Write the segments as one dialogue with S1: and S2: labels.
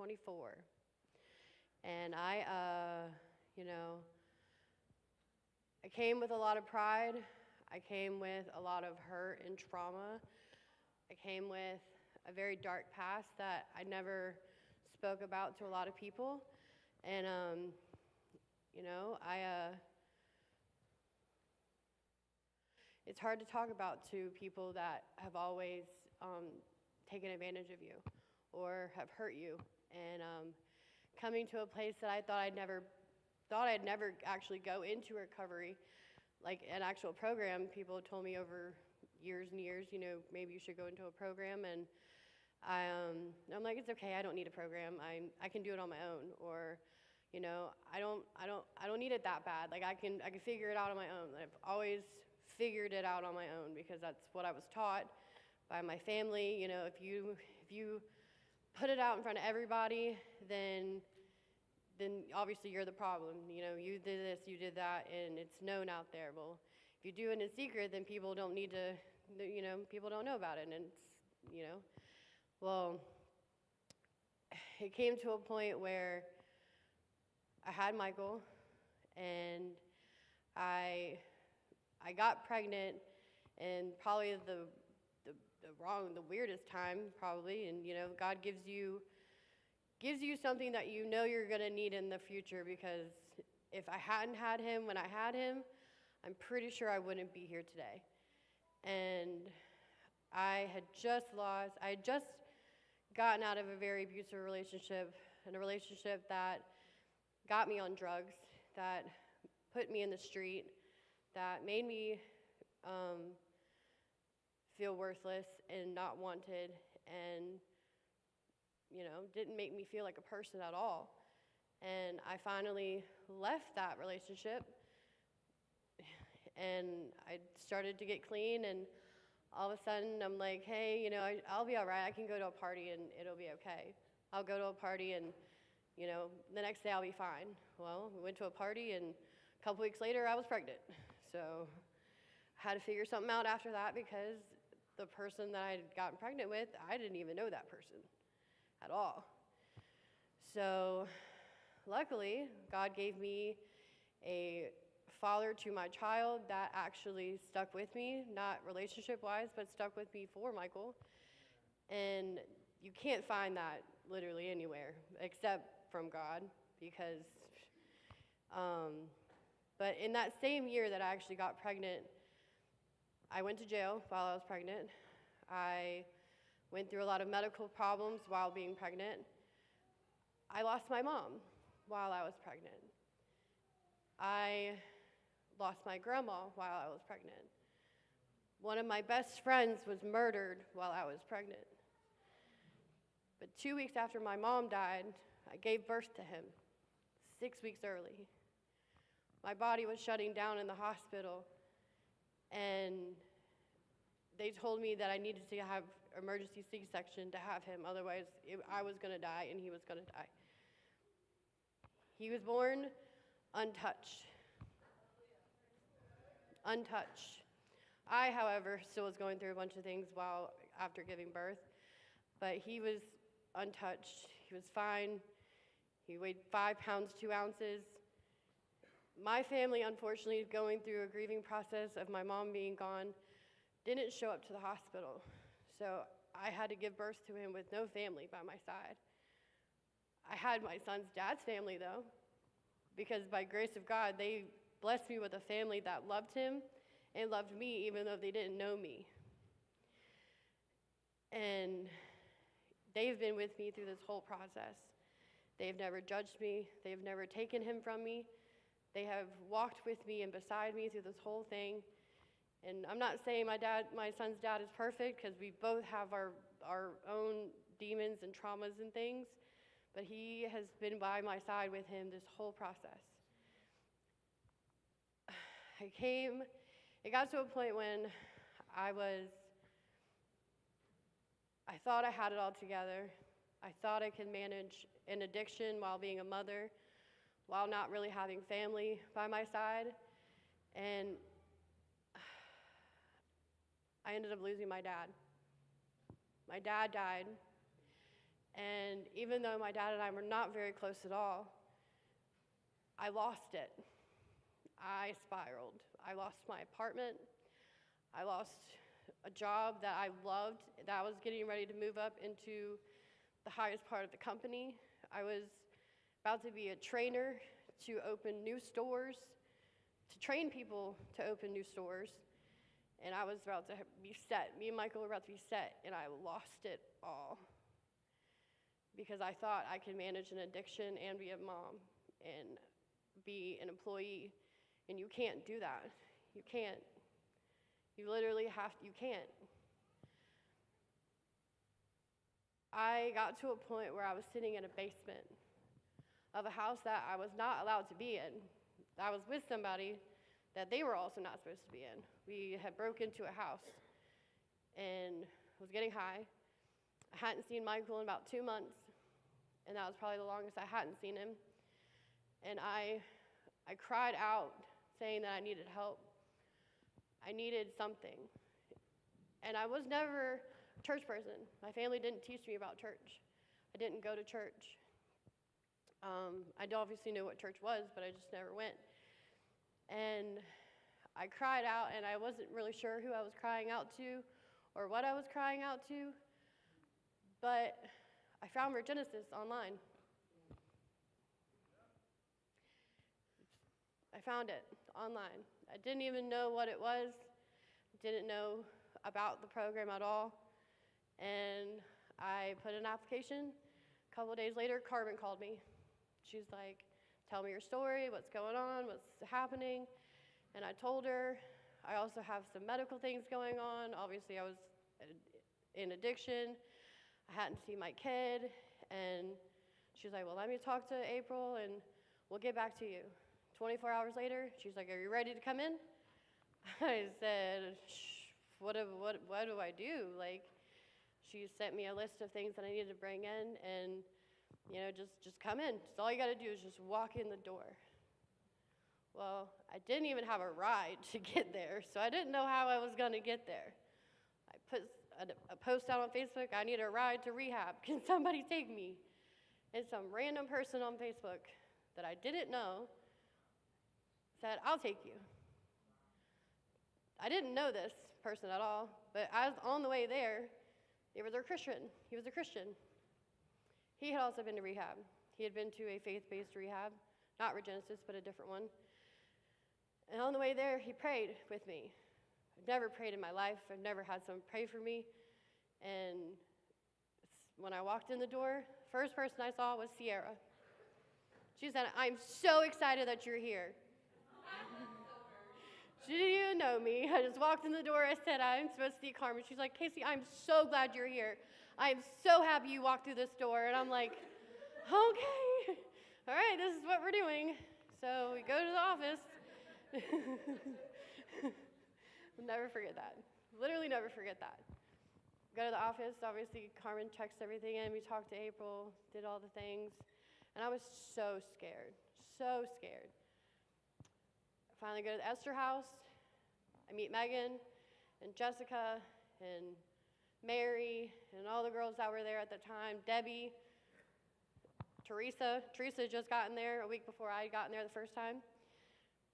S1: 24. And I came with a lot of pride. I came with a lot of hurt and trauma. I came with a very dark past that I never spoke about to a lot of people. And, it's hard to talk about to people that have always taken advantage of you or have hurt you. And coming to a place that I thought I'd never actually go into recovery, like an actual program. People told me over years and years, maybe you should go into a program, and I'm like, it's okay, I don't need a program. I can do it on my own, or I don't need it that bad. Like I can figure it out on my own. I've always figured it out on my own because that's what I was taught by my family. If you put it out in front of everybody, then obviously you're the problem. You did this, you did that, and it's known out there. Well, if you do it in secret, then people don't need to, people don't know about it. And it's, well, it came to a point where I had Michael, and I got pregnant, and probably the weirdest time, probably. And God gives you something that you're going to need in the future, because if I hadn't had him when I had him, I'm pretty sure I wouldn't be here today. And I had just gotten out of a very abusive relationship, and a relationship that got me on drugs, that put me in the street, that made me feel worthless and not wanted, and didn't make me feel like a person at all. And I finally left that relationship, and I started to get clean, and all of a sudden I'm like, hey, I'll be all right. I can go to a party and it'll be okay. I'll go to a party and, the next day I'll be fine. Well, we went to a party, and a couple weeks later I was pregnant. So I had to figure something out after that, because the person that I had gotten pregnant with, I didn't even know that person at all. So luckily, God gave me a father to my child that actually stuck with me, not relationship-wise, but stuck with me for Michael. And you can't find that literally anywhere except from God, because, but in that same year that I actually got pregnant, I went to jail while I was pregnant. I went through a lot of medical problems while being pregnant. I lost my mom while I was pregnant. I lost my grandma while I was pregnant. One of my best friends was murdered while I was pregnant. But 2 weeks after my mom died, I gave birth to him, 6 weeks early. My body was shutting down in the hospital, and they told me that I needed to have emergency C-section to have him, otherwise I was going to die and he was going to die. He was born untouched. Untouched. I, however, still was going through a bunch of things after giving birth, but he was untouched. He was fine. He weighed 5 pounds, 2 ounces. My family, unfortunately, going through a grieving process of my mom being gone, didn't show up to the hospital. So I had to give birth to him with no family by my side. I had my son's dad's family, though, because by grace of God, they blessed me with a family that loved him and loved me, even though they didn't know me. And they've been with me through this whole process. They've never judged me. They've never taken him from me. They have walked with me and beside me through this whole thing. And I'm not saying my son's dad is perfect, because we both have our own demons and traumas and things, but he has been by my side with him this whole process. It got to a point when I thought I had it all together. I thought I could manage an addiction while being a mother, while not really having family by my side. And I ended up losing my dad. My dad died, And even though my dad and I were not very close at all, I lost it. I spiraled. I lost my apartment. I lost a job that I loved, that I was getting ready to move up into the highest part of the company. I was about to be a trainer to open new stores, to train people to open new stores. And I was about to be set. Me and Michael were about to be set, and I lost it all. Because I thought I could manage an addiction and be a mom and be an employee. And you can't do that. You can't. You literally you can't. I got to a point where I was sitting in a basement of a house that I was not allowed to be in. I was with somebody that they were also not supposed to be in. We had broke into a house and was getting high. I hadn't seen Michael in about 2 months, and that was probably the longest I hadn't seen him. And I cried out saying that I needed help. I needed something. And I was never a church person. My family didn't teach me about church. I didn't go to church. I obviously knew what church was, but I just never went. And I cried out, and I wasn't really sure who I was crying out to or what I was crying out to, but I found Regenesis online. I found it online. I didn't even know what it was. Didn't know about the program at all. And I put in an application. A couple of days later, Carmen called me. She's like, tell me your story, what's going on, what's happening. And I told her, I also have some medical things going on. Obviously, I was in addiction. I hadn't seen my kid. And she's like, well, let me talk to April, and we'll get back to you. 24 hours later, she's like, are you ready to come in? I said, what do I do? Like, she sent me a list of things that I needed to bring in, and just come in. So all you got to do is just walk in the door. Well, I didn't even have a ride to get there, so I didn't know how I was going to get there. I put a post out on Facebook, I need a ride to rehab. Can somebody take me? And some random person on Facebook that I didn't know said, I'll take you. I didn't know this person at all, but I was on the way there. He was a Christian. He had also been to rehab. He had been to a faith-based rehab, not Regenesis, but a different one. And on the way there, he prayed with me. I've never prayed in my life. I've never had someone pray for me. And when I walked in the door, first person I saw was Sierra. She said, I'm so excited that you're here. She didn't even know me. I just walked in the door. I said, I'm supposed to see Carmen. She's like, Casey, I'm so glad you're here. I'm so happy you walked through this door. And I'm like, okay. All right, this is what we're doing. So we go to the office. I'll never forget that. Literally never forget that. Go to the office. Obviously, Carmen checks everything in. We talked to April, did all the things. And I was so scared, so scared. Finally go to the Esther House. I meet Megan and Jessica and Mary and all the girls that were there at the time. Debbie, Teresa. Teresa had just gotten there a week before I had gotten there the first time.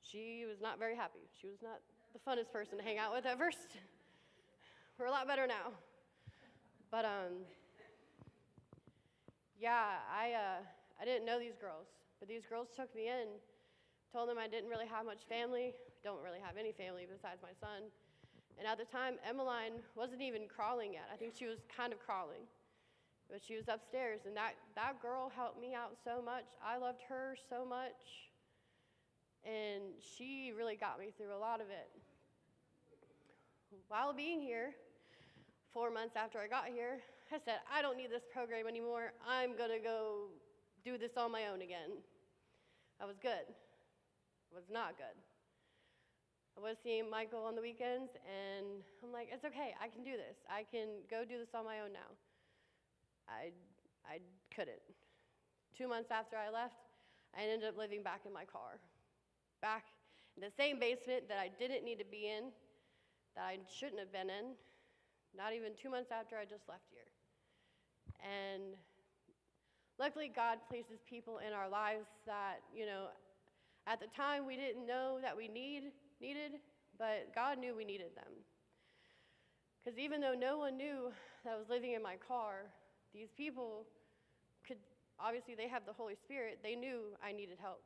S1: She was not very happy. She was not the funnest person to hang out with at first. We're a lot better now. But I didn't know these girls, but these girls took me in. Told them I didn't really have much family. Don't really have any family besides my son. And at the time, Emmeline wasn't even crawling yet. I think she was kind of crawling. But she was upstairs, and that girl helped me out so much. I loved her so much. And she really got me through a lot of it. While being here, 4 months after I got here, I said, I don't need this program anymore. I'm going to go do this on my own again. I was good. Was not good. I was seeing Michael on the weekends, and I'm like, it's okay, I can do this. I can go do this on my own now. I couldn't. 2 months after I left, I ended up living back in my car. Back in the same basement that I didn't need to be in, that I shouldn't have been in, not even 2 months after I just left here. And luckily God places people in our lives that, at the time we didn't know that we needed, but God knew we needed them. Because even though no one knew that I was living in my car, these people obviously they have the Holy Spirit. They knew I needed help.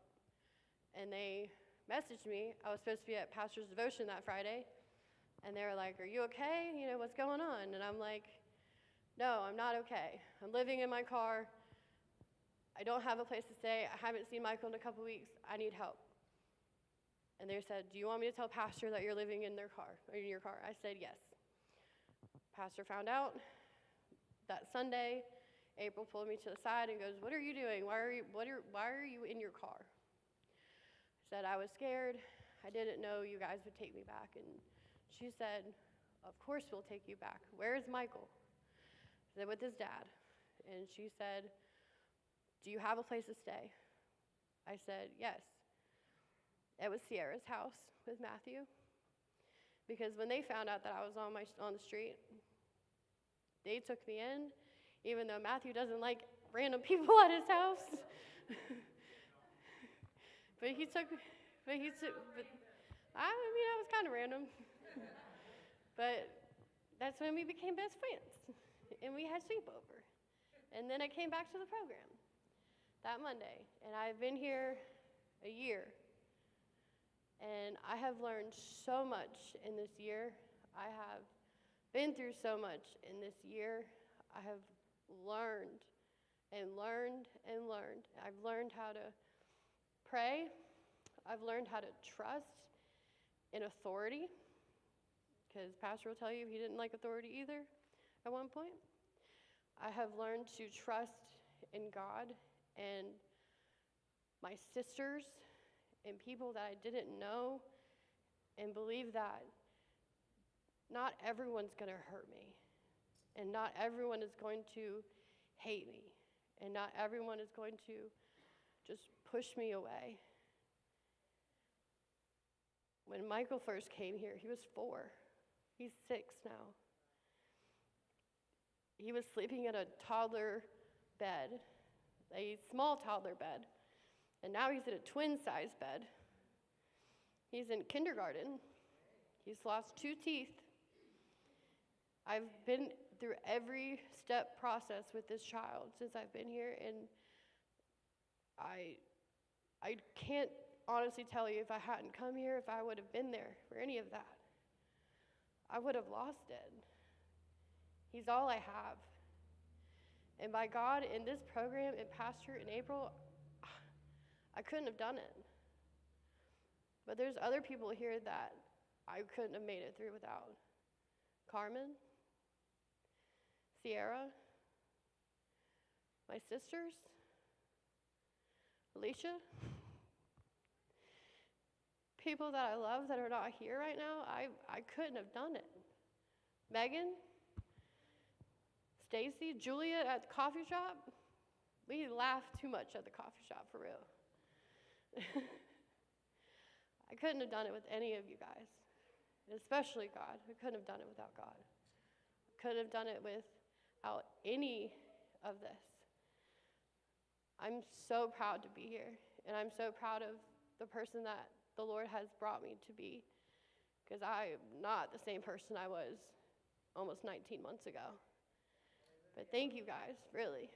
S1: And they messaged me. I was supposed to be at Pastor's Devotion that Friday. And they were like, "Are you okay? What's going on?" And I'm like, "No, I'm not okay. I'm living in my car. I don't have a place to stay. I haven't seen Michael in a couple weeks. I need help." And they said, "Do you want me to tell Pastor that you're living in their car, or in your car?" I said, "Yes." Pastor found out that Sunday. April pulled me to the side and goes, "What are you doing? Why are you in your car?" I said, "I was scared. I didn't know you guys would take me back." And she said, "Of course we'll take you back. Where is Michael?" I said, "With his dad." And she said, "Do you have a place to stay?" I said, "Yes." It was Sierra's house with Matthew. Because when they found out that I was on the street, they took me in, even though Matthew doesn't like random people at his house. but I was kind of random. But that's when we became best friends, and we had sleepover. And then I came back to the program that Monday, and I've been here a year. And I have learned so much in this year. I have been through so much in this year. I have learned and learned and learned. I've learned how to pray. I've learned how to trust in authority, because Pastor will tell you he didn't like authority either at one point. I have learned to trust in God and my sisters and people that I didn't know, and believe that not everyone's going to hurt me, and not everyone is going to hate me, and not everyone is going to just push me away. When Michael first came here, he was 4. He's 6 now. He was sleeping in a toddler bed, a small toddler bed. And now he's in a twin-size bed. He's in kindergarten. He's lost 2 teeth. I've been through every step process with this child since I've been here, and I can't honestly tell you if I hadn't come here, if I would have been there for any of that. I would have lost it. He's all I have. And by God, in this program, and Pastor in April, I couldn't have done it. But there's other people here that I couldn't have made it through without. Carmen, Sierra, my sisters, Alicia, people that I love that are not here right now. I couldn't have done it. Megan, Stacy, Julia at the coffee shop. We laughed too much at the coffee shop, for real. I couldn't have done it with any of you guys, especially God. I couldn't have done it without God. I couldn't have done it without any of this. I'm so proud to be here, and I'm so proud of the person that the Lord has brought me to be, because I am not the same person I was almost 19 months ago. But thank you guys, really.